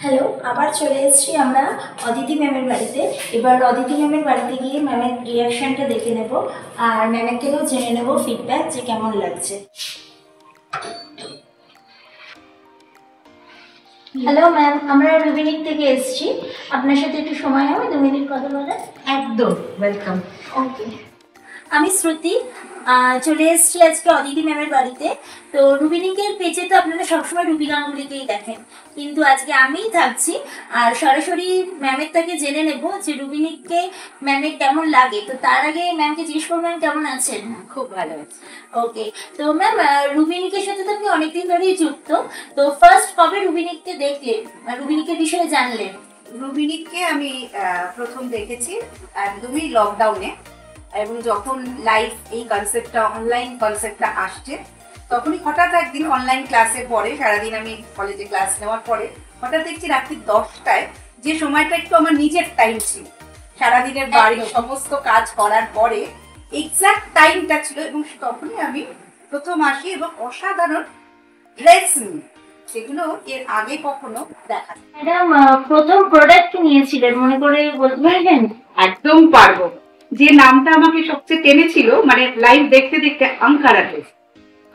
Hello, আবার চলে এসেছি আমরা অদিতি ম্যামের বাড়িতে। এবার অদিতি ম্যামের বাড়িতে গিয়ে ম্যামের রিয়াকশনটা দেখে নেব, আর ম্যামের থেকেও জেনে নেব ফিডব্যাক যে কেমন লাগছে। হ্যালো ম্যাম, আমরা রুবিনিক থেকে এসেছি। আপনার সাথে একটু সময় হবে? 2 মিনিট কথা বলে। একদম ওয়েলকাম। ওকে, আমি শ্রুতি, চলে এসেছি আজকে অদিতি ম্যামের বাড়িতে। তো রুবিনিকের পেজে তো আপনারা সবসময় রুবি গাঙ্গুলিকেই দেখেন, কিন্তু আজকে আমিই থাকছি আর সরাসরি ম্যামের থেকে জেনে নেব যে রুবিনিককে ম্যামের কেমন লাগে। তো তার আগে ম্যামকে জিজ্ঞেস করবো, ম্যাম কেমন আছেন? খুব ভালো আছে। ওকে, তো ম্যাম রুবিনিকের সাথে তো আপনি অনেকদিন ধরেই যুক্ত। তো ফার্স্ট কবে রুবিনিককে দেখলেন, রুবিনিকের বিষয়ে জানলেন? রুবিনিককে আমি প্রথম দেখেছি একদমই লকডাউনে, এবং যখন লাইভ এই কনসেপ্টটা অনলাইন কনসেপ্টটা আসছে তখনই হঠাৎ একদিন অনলাইন ক্লাসে পরে, সারাদিন আমি কলেজে ক্লাস নেওয়ার পরে হঠাৎ দেখছি রাত্রি 10টায়, যে সময়টা একটু আমার নিজের টাইম ছিল, সারাদিনের বাড়ির সমস্ত কাজ করার পরে এক্সাক্ট টাইমটা ছিল, এবং তখনই আমি প্রথম আসি এবং অসাধারণ ড্রেস নিই, সেগুলো এর আগে কখনো দেখা। ম্যাডাম প্রথম প্রোডাক্ট নিয়েছিলেন মনে করে বলতে পারবেন? একদম পারবো। যে নামটা আমাকে সবচেয়ে টেনেছিল, মানে লাইভ দেখতে দেখতে আঙ্কারা ড্রেস,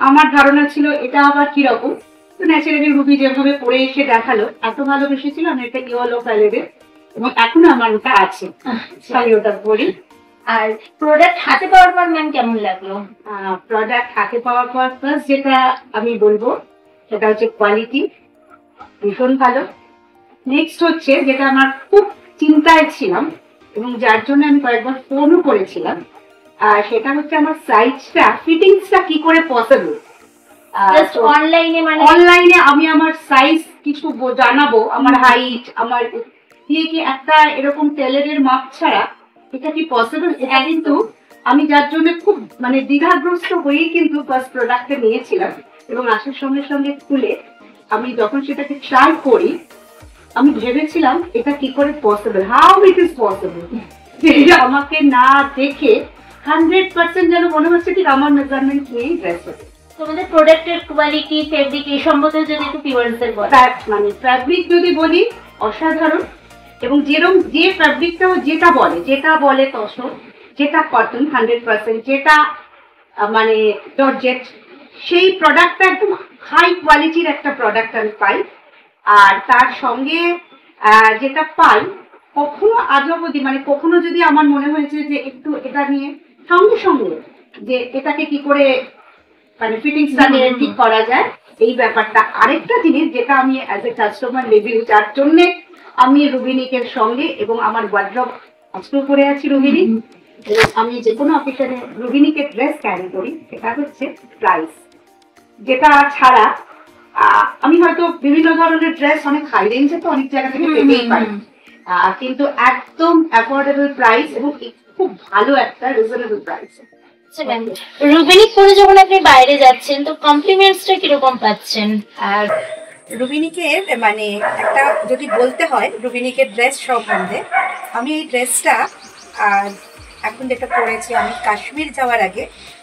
আমার ধারণা ছিল এটা আবার কিরকম। তো ন্যাচারালি রুবি যেভাবে পরে এসে দেখালো, এত ভালোবেসেছিল, আমি একটা ইয়েলো কালারের, এবং এখনো আমার ওটা আছে, আমি ওটা পরি। আর প্রোডাক্ট হাতে পাওয়ার পর ম্যাম কেমন লাগলো? প্রোডাক্ট হাতে পাওয়ার পর ফার্স্ট যেটা আমি বলবো সেটা হচ্ছে কোয়ালিটি ভীষণ ভালো। নেক্সট হচ্ছে যেটা আমার খুব চিন্তায় ছিলাম এবং যার জন্য আমি কয়েকবার ফোনও করেছিলাম, সেটা হচ্ছে আমার সাইজটা, ফিটিংসটা কি করে পসিবল। অনলাইনে আমি আমার সাইজ কিছু জানাবো, আমার হাইট, আমার দিয়ে কি একটা এরকম টেলারের মাপ ছাড়া এটা কি পসিবল, এটা কিন্তু আমি যার জন্য খুব মানে দ্বিধাগ্রস্ত হয়েই কিন্তু ফার্স্ট প্রোডাক্টটা নিয়েছিলাম। এবং আসার সঙ্গে সঙ্গে খুলে আমি যখন সেটাকে ট্রাই করি, আমি ভেবেছিলাম এটা কি করে possible, how it is possible, যে আমাকে না দেখে 100% যেন মনে হচ্ছে ঠিক আমার মেজারমেন্ট নিয়েই ড্রেস হবে। তোমাদের প্রোডাক্টের কোয়ালিটি, ফেব্রিক এই সম্বন্ধে যদি একটু পিওরসের বল। মানে ফ্যাব্রিক যদি বলি অসাধারণ, এবং যেরকম যে ফ্যাব্রিকটা যেটা বলে তসর, যেটা কটন 100%, যেটা মানে জর্জেট, সেই প্রোডাক্টটা একদম হাই কোয়ালিটির একটা প্রোডাক্ট আমি পাই। আর তার সঙ্গে যেটা পাই, কখনো আজ অবধি মানে কখনো যদি আমার মনে হয়েছে যে একটু এটা নিয়ে সঙ্গে সঙ্গে যে এটাকে কি করে মানে ফিটিংসটা নিয়ে ঠিক করা যায়, এই ব্যাপারটা। আরেকটা জিনিস যেটা আমি অ্যাজ এ কাস্টমার রিভিউ, যার জন্যে আমি রুবিনিকের সঙ্গে এবং আমার ওয়ার্ড্রব আজকেও করে আছি রুবিনিক, এবং আমি যে কোনো অকেশনে রুবিনিকের ড্রেস ক্যারি করি, সেটা হচ্ছে প্রাইস। যেটা ছাড়া আমি হয়তো বিভিন্ন ধরনের ড্রেস অনেক হাই রেঞ্জে তো অনেক জায়গা থেকে পেতেই পারি, কিন্তু একদম অ্যাফোর্ডেবল প্রাইস এবং খুব ভালো একটা রিজনেবল প্রাইস। রুবিনিক পরে যখন আপনি বাইরে যাচ্ছেন তো কমপ্লিমেন্টসটা কিরকম পাচ্ছেন? আর রুবিনিকের মানে একটা যদি বলতে হয় রুবিনিকের ড্রেস সম্বন্ধে, আমি এই ড্রেসটা এখন যেটা পরেছি, আমি কাশ্মীর যাওয়ার আগে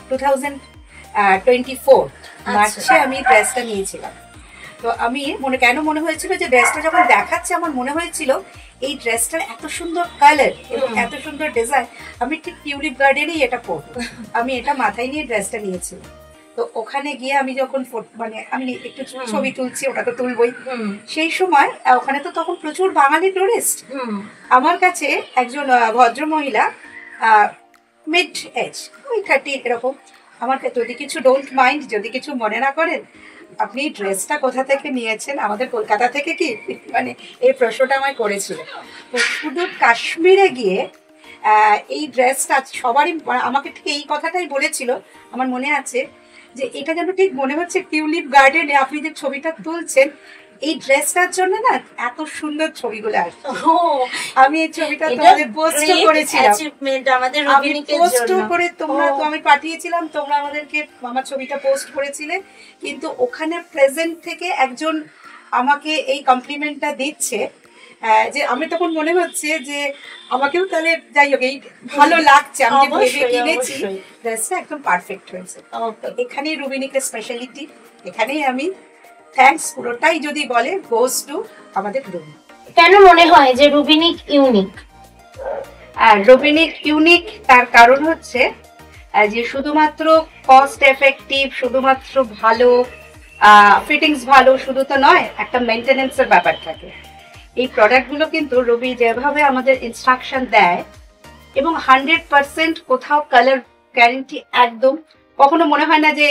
2024 মার্চে আমি ড্রেসটা নিয়েছিলাম। তো আমি কেন মনে হয়েছিল যে ড্রেসটা যখন দেখাচ্ছে, আমার মনে হয়েছিল এই ড্রেসটার এত সুন্দর কালার এবং এত সুন্দর ডিজাইন, আমি ঠিক টিউলিপ গার্ডেনেই এটা পরবো। আমি এটা মাথায় নিয়ে ড্রেসটা নিয়েছিলাম। তো ওখানে গিয়ে আমি যখন মানে আমি একটু ছবি তুলছি, ওটা তো তুলবই, সেই সময় ওখানে তো তখন প্রচুর বাঙালি টুরিস্ট। আমার কাছে একজন ভদ্র মহিলা, মিড এজ, ওই 30 এরকম, আমার যদি কিছু ডোন্ট মাইন্ড, যদি কিছু মনে না করেন, আপনি ড্রেসটা কোথা থেকে নিয়েছেন, আমাদের কলকাতা থেকে কি, মানে এই প্রশ্নটা আমায় করেছিল। তো শুধু কাশ্মীরে গিয়ে এই ড্রেসটা সবারই আমাকে ঠিক এই কথাটাই বলেছিল। আমার মনে আছে যে এটা যেন ঠিক মনে হচ্ছে টিউলিপ গার্ডেনে আপনি যে ছবিটা তুলছেন, এই ড্রেসটার জন্য না এত সুন্দর ছবিগুলো আসছে। আমি এই ছবিটা তোমাদের পোস্ট করেছিলাম, পোস্ট করে তোমরা তো আমি পাঠিয়েছিলাম, তোমরা আমাদেরকে আমার ছবিটা পোস্ট করেছিলে, কিন্তু ওখানে প্রেজেন্ট থেকে একজন আমাকে এই কমপ্লিমেন্টটা দিচ্ছে, যে আমি তখন মনে হচ্ছে যে আমাকেও তাহলে যাই হোক এই ভালো লাগছে, আমি যে ভেবে কিনেছি ড্রেসটা একদম পারফেক্ট হয়েছে। এখানেই রুবিনিকের স্পেশালিটি, এখানেই আমি থ্যাঙ্কস পুরোটাই যদি বলে গোস টু আমাদের রুবি। কেন মনে হয় যে রুবিনিক ইউনিক? আর রুবিনিক ইউনিক তার কারণ হচ্ছে যে শুধুমাত্র কস্ট এফেক্টিভ, শুধুমাত্র ভালো ফিটিংস ভালো শুধু তো নয়, একটা মেনটেনেন্সের ব্যাপার থাকে। এই প্রোডাক্টগুলো কিন্তু রুবি যেভাবে আমাদের ইনস্ট্রাকশন দেয় এবং 100% কোথাও কালার গ্যারেন্টি একদম, কখনো মনে হয় না যে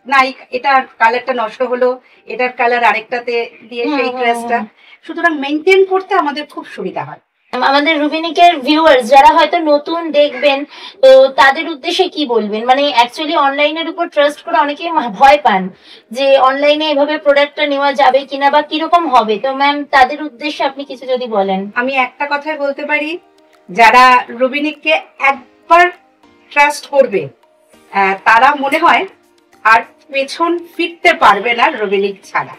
না এটার কালারটা নষ্ট হলো, এটার কালার আরেকটাতে দিয়ে সেই ড্রেসটা, সুতরাং মেনটেন করতে আমাদের খুব সুবিধা হয়। আমাদের রুবিনিকের ভিউয়ার্স যারা হয়তো নতুন দেখবেন, তো তাদের উদ্দেশ্যে কি বলবেন? মানে অ্যাকচুয়ালি অনলাইনের উপর ট্রাস্ট করে অনেকেই ভয় পান যে অনলাইনে এভাবে প্রোডাক্টটা নেওয়া যাবে কিনা বা কিরকম হবে, তো ম্যাম তাদের উদ্দেশ্যে আপনি কিছু যদি বলেন। আমি একটা কথাই বলতে পারি, যারা রুবিনিককে একবার ট্রাস্ট করবে তারা মনে হয় আর পেছন ফিরতে পারবে না রুবিনিক ছাড়া।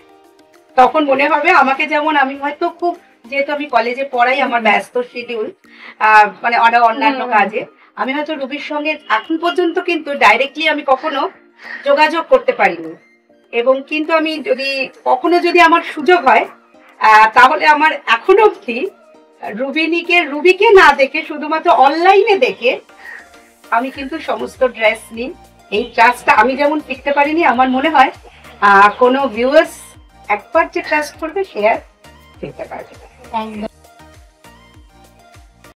তখন মনে হবে আমাকে, যেমন আমি হয়তো খুব, যেহেতু আমি কলেজে পড়াই, আমার ব্যস্ত শিডিউল, মানে অন্যান্য কাজে আমি হয়তো রুবির সঙ্গে এখন পর্যন্ত কিন্তু ডাইরেক্টলি আমি কখনো যোগাযোগ করতে পারিনি, এবং কিন্তু আমি যদি আমার সুযোগ হয় তাহলে আমার এখনো অবধি রুবিকে না দেখে শুধুমাত্র অনলাইনে দেখে আমি কিন্তু সমস্ত ড্রেস নিই। এই ট্রাস্টটা আমি যেমন শিখতে পারিনি, আমার মনে হয় কোনো ভিউয়ার্স একবার যে ট্রাস্ট করবে সে আর শিখতে পারবে।